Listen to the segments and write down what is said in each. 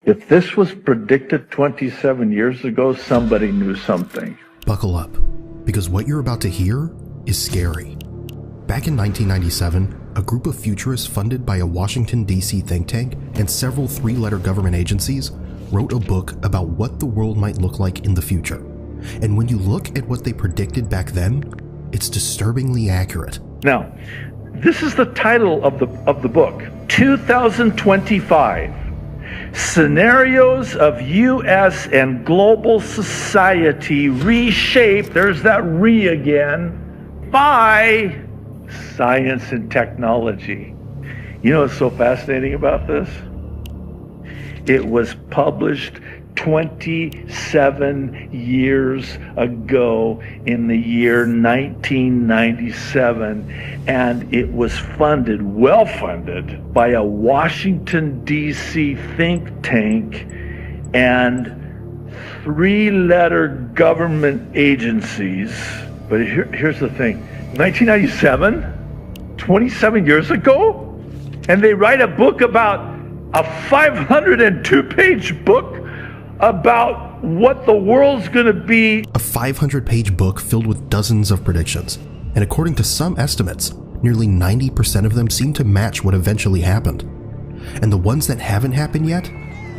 If this was predicted 27 years ago, somebody knew something. Buckle up, because what you're about to hear is scary. Back in 1997, a group of futurists funded by a Washington, D.C. think tank and several three-letter government agencies wrote a book about what the world might look like in the future. And when you look at what they predicted back then, it's disturbingly accurate. Now, this is the title of the book, 2025, Scenarios of U.S. and Global Society Reshaped, there's that re again, by Science and Technology. You know what's so fascinating about this? It was published 27 years ago in the year 1997, and it was funded, well funded, by a Washington, D.C. think tank and three-letter government agencies. But here's the thing, 1997, 27 years ago, and they write a book about a 502-page book about what the world's going to be. A 500-page book filled with dozens of predictions. And according to some estimates, nearly 90% of them seem to match what eventually happened. And the ones that haven't happened yet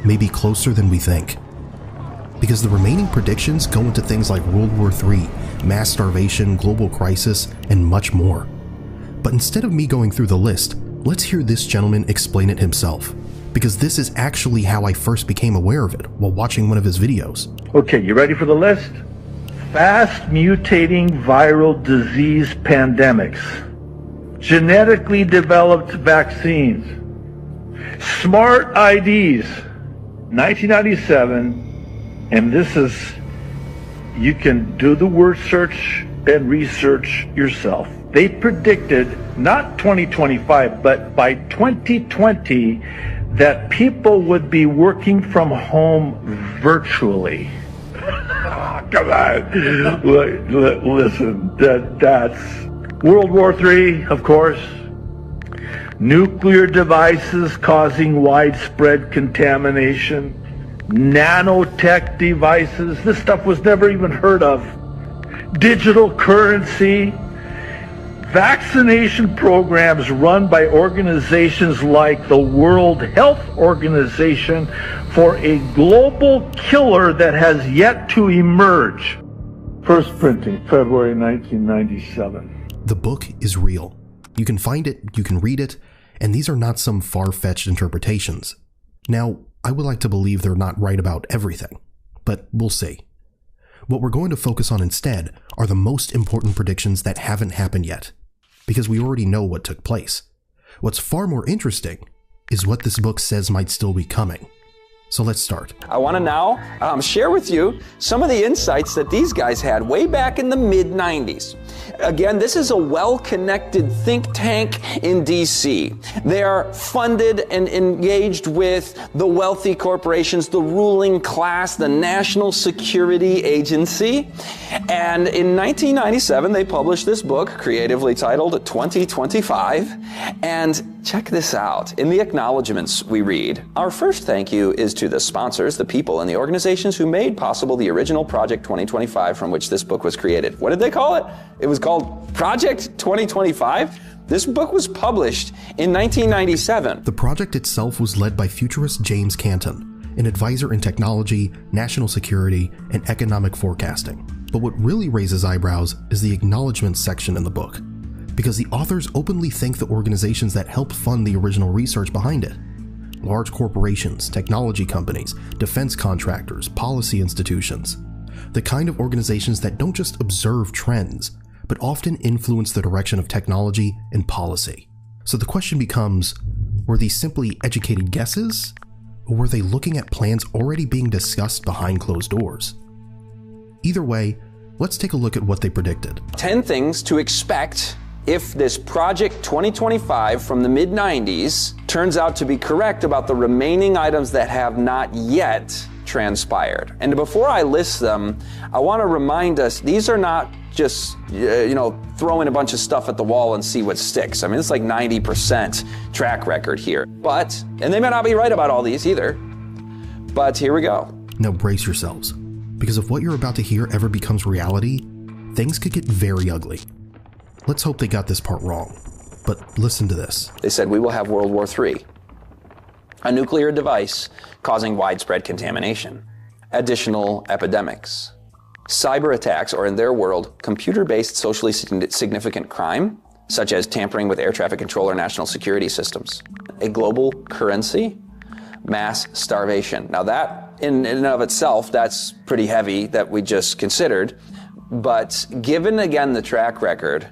may be closer than we think. Because the remaining predictions go into things like World War III, mass starvation, global crisis, and much more. But instead of me going through the list, let's hear this gentleman explain it himself. Because this is actually how I first became aware of it while watching one of his videos. Okay, you ready for the list? Fast mutating viral disease pandemics, genetically developed vaccines, smart IDs, 1997, and this is, you can do the word search and research yourself. They predicted not 2025, but by 2020, that people would be working from home virtually. Come on, listen, that's World War III, of course. Nuclear devices causing widespread contamination. Nanotech devices, this stuff was never even heard of. Digital currency. Vaccination programs run by organizations like the World Health Organization for a global killer that has yet to emerge. First printing, February 1997. The book is real. You can find it, you can read it, and these are not some far-fetched interpretations. Now, I would like to believe they're not right about everything, but we'll see. What we're going to focus on instead are the most important predictions that haven't happened yet, because we already know what took place. What's far more interesting is what this book says might still be coming. So let's start. I want to now share with you some of the insights that these guys had way back in the mid-90s. Again, this is a well-connected think tank in DC. They are funded and engaged with the wealthy corporations, the ruling class, the National Security Agency. And in 1997, they published this book, creatively titled 2025. And check this out. In the acknowledgments we read, our first thank you is to the sponsors, the people, and the organizations who made possible the original Project 2025 from which this book was created. What did they call it? It was called Project 2025? This book was published in 1997. The project itself was led by futurist James Canton, an advisor in technology, national security, and economic forecasting. But what really raises eyebrows is the acknowledgments section in the book, because the authors openly thank the organizations that helped fund the original research behind it. Large corporations, technology companies, defense contractors, policy institutions. The kind of organizations that don't just observe trends, but often influence the direction of technology and policy. So the question becomes, were these simply educated guesses? Or were they looking at plans already being discussed behind closed doors? Either way, let's take a look at what they predicted. 10 things to expect if this Project 2025 from the mid-90s turns out to be correct about the remaining items that have not yet transpired. And before I list them, I want to remind us, these are not just, throwing a bunch of stuff at the wall and see what sticks. I mean, it's like 90% track record here. And they may not be right about all these either, But here we go. Now brace yourselves, because if what you're about to hear ever becomes reality, things could get very ugly. Let's hope they got this part wrong, but listen to this. They said we will have World War III, a nuclear device causing widespread contamination, additional epidemics, cyber attacks, or in their world, computer-based socially significant crime, such as tampering with air traffic control or national security systems, a global currency, mass starvation. Now that, in and of itself, that's pretty heavy that we just considered, but given again the track record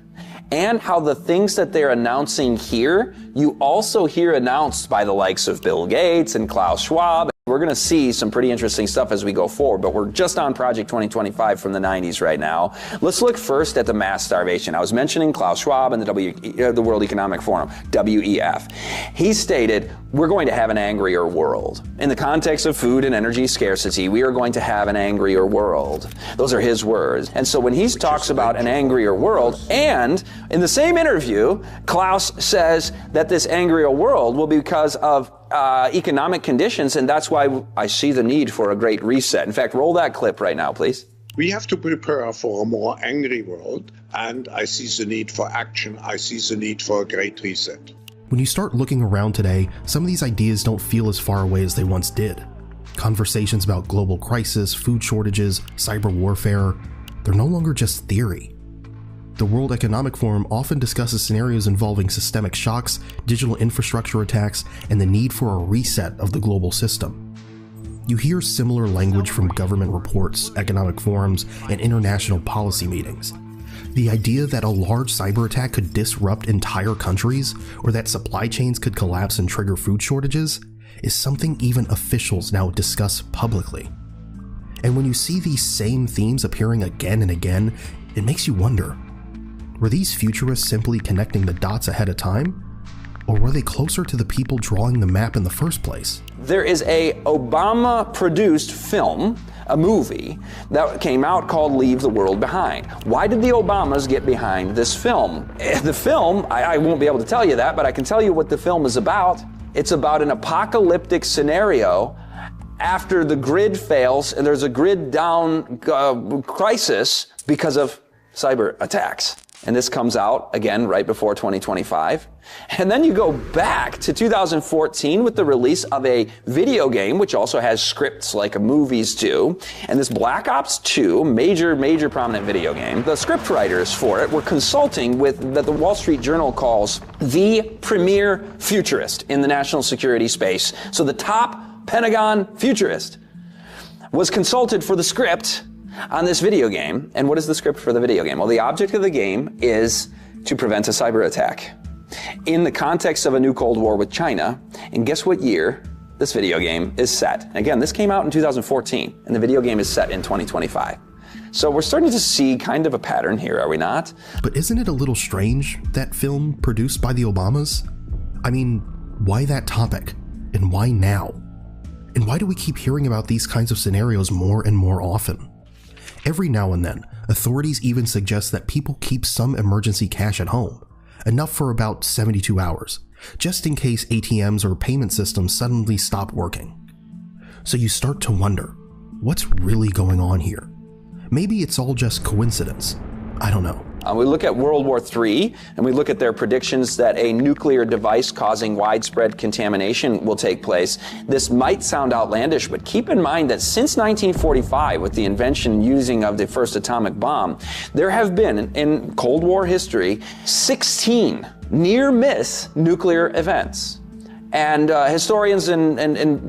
and how the things that they're announcing here, you also hear announced by the likes of Bill Gates and Klaus Schwab. We're going to see some pretty interesting stuff as we go forward, but we're just on Project 2025 from the 90s right now. Let's look first at the mass starvation. I was mentioning Klaus Schwab and the World Economic Forum, WEF. He stated, we're going to have an angrier world. In the context of food and energy scarcity, we are going to have an angrier world. Those are his words. And so when he talks about an angrier world, and in the same interview, Klaus says that this angrier world will be because of economic conditions, and that's why I see the need for a great reset. In fact, roll that clip right now, please. We have to prepare for a more angry world, and I see the need for action. I see the need for a great reset. When you start looking around today, some of these ideas don't feel as far away as they once did. Conversations about global crisis, food shortages, cyber warfare, they're no longer just theory. The World Economic Forum often discusses scenarios involving systemic shocks, digital infrastructure attacks, and the need for a reset of the global system. You hear similar language from government reports, economic forums, and international policy meetings. The idea that a large cyber attack could disrupt entire countries, or that supply chains could collapse and trigger food shortages, is something even officials now discuss publicly. And when you see these same themes appearing again and again, it makes you wonder, were these futurists simply connecting the dots ahead of time? Or were they closer to the people drawing the map in the first place? There is a Obama-produced film, a movie, that came out called Leave the World Behind. Why did the Obamas get behind this film? The film, I won't be able to tell you that, but I can tell you what the film is about. It's about an apocalyptic scenario after the grid fails and there's a grid down crisis because of cyber attacks. And this comes out, again, right before 2025. And then you go back to 2014 with the release of a video game, which also has scripts like movies do. And this Black Ops 2, major prominent video game, the script writers for it were consulting with that the Wall Street Journal calls the premier futurist in the national security space. So the top Pentagon futurist was consulted for the script on this video game. And what is the script for the video game? Well, the object of the game is to prevent a cyber attack in the context of a new Cold War with China. And guess what year this video game is set? Again, this came out in 2014, and the video game is set in 2025. So we're starting to see kind of a pattern here, are we not? But isn't it a little strange, that film produced by the Obamas? I mean, why that topic? And why now? And why do we keep hearing about these kinds of scenarios more and more often? Every now and then, authorities even suggest that people keep some emergency cash at home, enough for about 72 hours, just in case ATMs or payment systems suddenly stop working. So you start to wonder, what's really going on here? Maybe it's all just coincidence. I don't know. We look at World War III, and we look at their predictions that a nuclear device causing widespread contamination will take place. This might sound outlandish, but keep in mind that since 1945, with the invention and using of the first atomic bomb, there have been, in Cold War history, 16 near-miss nuclear events. And historians and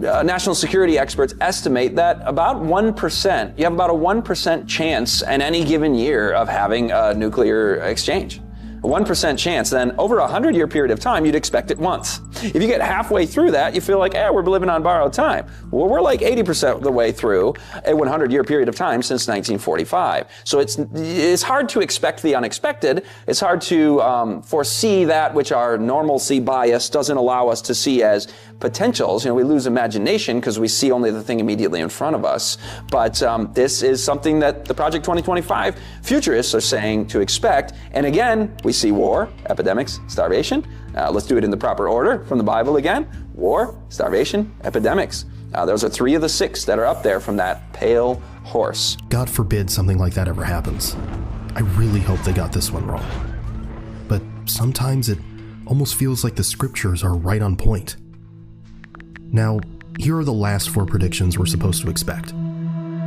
national security experts estimate that about 1%, you have about a 1% chance in any given year of having a nuclear exchange. A 1% chance, then over a 100-year period of time, you'd expect it once. If you get halfway through that, you feel like, we're living on borrowed time. Well, we're like 80% of the way through a 100-year period of time since 1945. So it's hard to expect the unexpected. It's hard to foresee that which our normalcy bias doesn't allow us to see as potentials. We lose imagination because we see only the thing immediately in front of us. But this is something that the Project 2025 futurists are saying to expect. And again, we see war, epidemics, starvation. Let's do it in the proper order from the Bible again. War, starvation, epidemics. Those are 3 of the 6 that are up there from that pale horse. God forbid something like that ever happens. I really hope they got this one wrong. But sometimes it almost feels like the scriptures are right on point. Now, here are the last 4 predictions we're supposed to expect.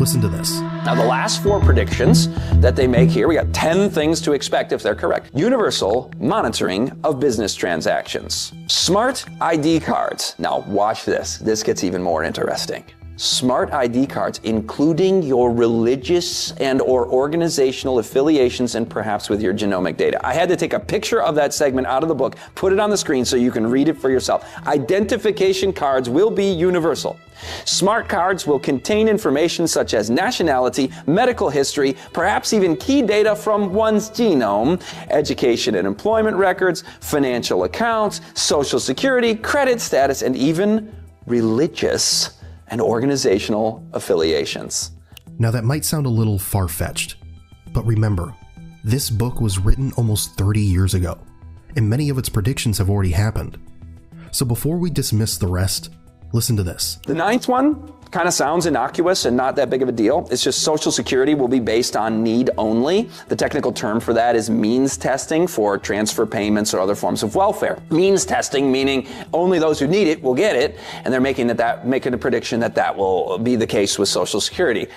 Listen to this. Now, the last 4 predictions that they make here, we got 10 things to expect if they're correct. Universal monitoring of business transactions. Smart ID cards. Now, watch this. This gets even more interesting. Smart ID cards, including your religious and or organizational affiliations and perhaps with your genomic data. I had to take a picture of that segment out of the book, put it on the screen so you can read it for yourself. Identification cards will be universal. Smart cards will contain information such as nationality, medical history, perhaps even key data from one's genome, education and employment records, financial accounts, social security, credit status, and even religious and organizational affiliations. Now that might sound a little far-fetched, but remember, this book was written almost 30 years ago, and many of its predictions have already happened. So before we dismiss the rest, listen to this. The 9th one kind of sounds innocuous and not that big of a deal. It's just Social Security will be based on need only. The technical term for that is means testing for transfer payments or other forms of welfare. Means testing meaning only those who need it will get it, and they're making a prediction that will be the case with Social Security.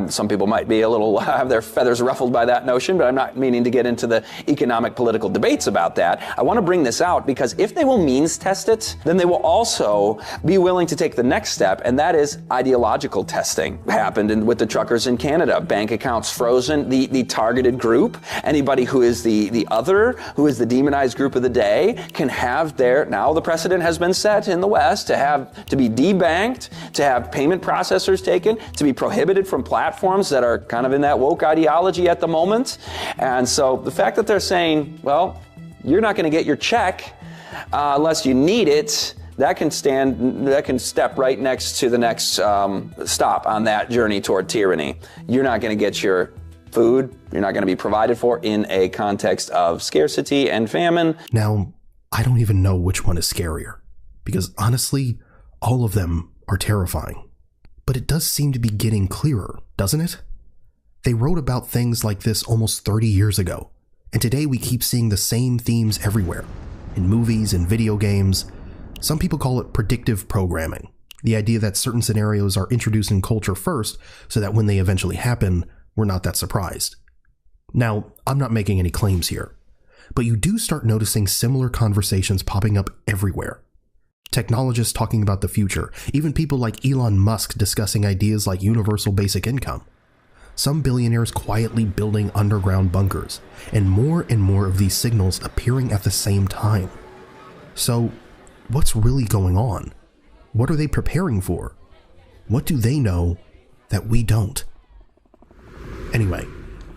Some people might be a little have their feathers ruffled by that notion, but I'm not meaning to get into the economic political debates about that. I want to bring this out because if they will means test it, then they will also be willing to take the next step, and that is ideological testing. Happened with the truckers in Canada. Bank accounts frozen. The targeted group, anybody who is the other, who is the demonized group of the day, can have now the precedent has been set in the West to be debanked, to have payment processors taken, to be prohibited from platforms that are kind of in that woke ideology at the moment. And so the fact that they're saying, well, you're not going to get your check unless you need it, that can step right next to the next stop on that journey toward tyranny. You're not going to get your food. You're not going to be provided for in a context of scarcity and famine. Now, I don't even know which one is scarier, because honestly, all of them are terrifying. But it does seem to be getting clearer, doesn't it? They wrote about things like this almost 30 years ago, and today we keep seeing the same themes everywhere, in movies and video games. Some people call it predictive programming, the idea that certain scenarios are introduced in culture first so that when they eventually happen, we're not that surprised. Now, I'm not making any claims here, but you do start noticing similar conversations popping up everywhere. Technologists talking about the future, even people like Elon Musk discussing ideas like universal basic income. Some billionaires quietly building underground bunkers, and more of these signals appearing at the same time. So, what's really going on? What are they preparing for? What do they know that we don't? Anyway,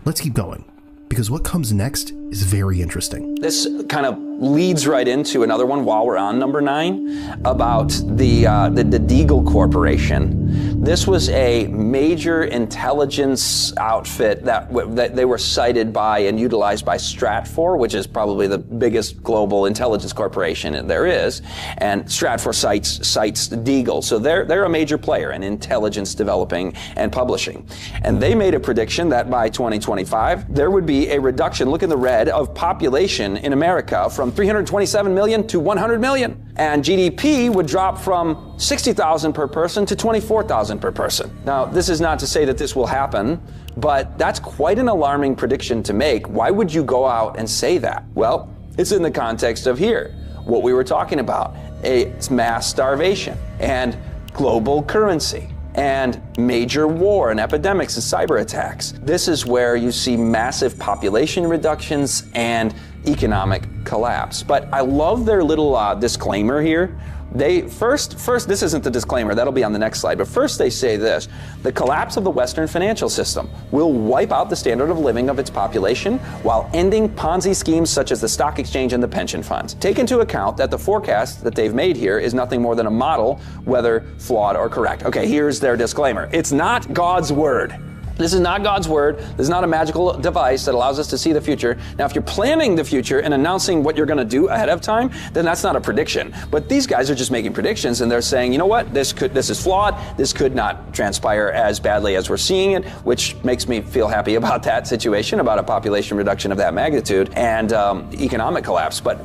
let's keep going, because what comes next is very interesting. This kind of leads right into another one while we're on number 9 about the Deagle Corporation. This was a major intelligence outfit that they were cited by and utilized by Stratfor, which is probably the biggest global intelligence corporation there is. And Stratfor cites Deagle. So they're a major player in intelligence developing and publishing. And they made a prediction that by 2025, there would be a reduction, look in the red, of population in America from 327 million to 100 million. And GDP would drop from 60,000 per person to 24,000 per person. Now, this is not to say that this will happen, but that's quite an alarming prediction to make. Why would you go out and say that? Well, it's in the context of here, what we were talking about, a mass starvation and global currency and major war and epidemics and cyber attacks. This is where you see massive population reductions and economic collapse. But I love their little disclaimer here. They first, this isn't the disclaimer, that'll be on the next slide, but first they say this: the collapse of the Western financial system will wipe out the standard of living of its population while ending Ponzi schemes such as the stock exchange and the pension funds. Take into account that the forecast that they've made here is nothing more than a model, whether flawed or correct. Okay, here's their disclaimer. It's not God's word. This is not God's word. This is not a magical device that allows us to see the future. Now, if you're planning the future and announcing what you're going to do ahead of time, then that's not a prediction. But these guys are just making predictions, and they're saying, you know what, this is flawed. This could not transpire as badly as we're seeing it, which makes me feel happy about that situation, about a population reduction of that magnitude and economic collapse. But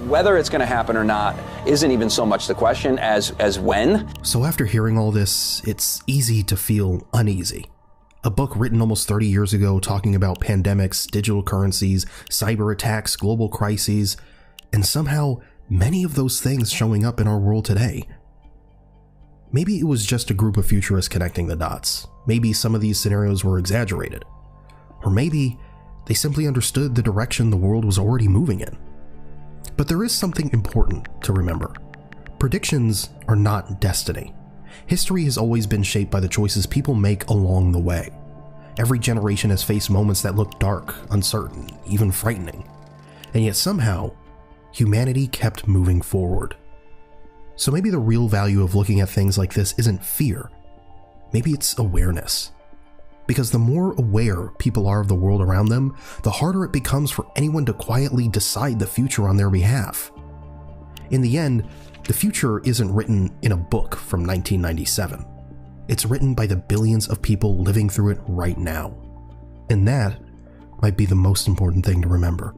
whether it's going to happen or not isn't even so much the question as when. So after hearing all this, it's easy to feel uneasy. A book written almost 30 years ago talking about pandemics, digital currencies, cyber attacks, global crises, and somehow many of those things showing up in our world today. Maybe it was just a group of futurists connecting the dots. Maybe some of these scenarios were exaggerated. Or maybe they simply understood the direction the world was already moving in. But there is something important to remember. Predictions are not destiny. History has always been shaped by the choices people make along the way. Every generation has faced moments that look dark, uncertain, even frightening. And yet somehow, humanity kept moving forward. So maybe the real value of looking at things like this isn't fear. Maybe it's awareness. Because the more aware people are of the world around them, the harder it becomes for anyone to quietly decide the future on their behalf. In the end, the future isn't written in a book from 1997. It's written by the billions of people living through it right now. And that might be the most important thing to remember.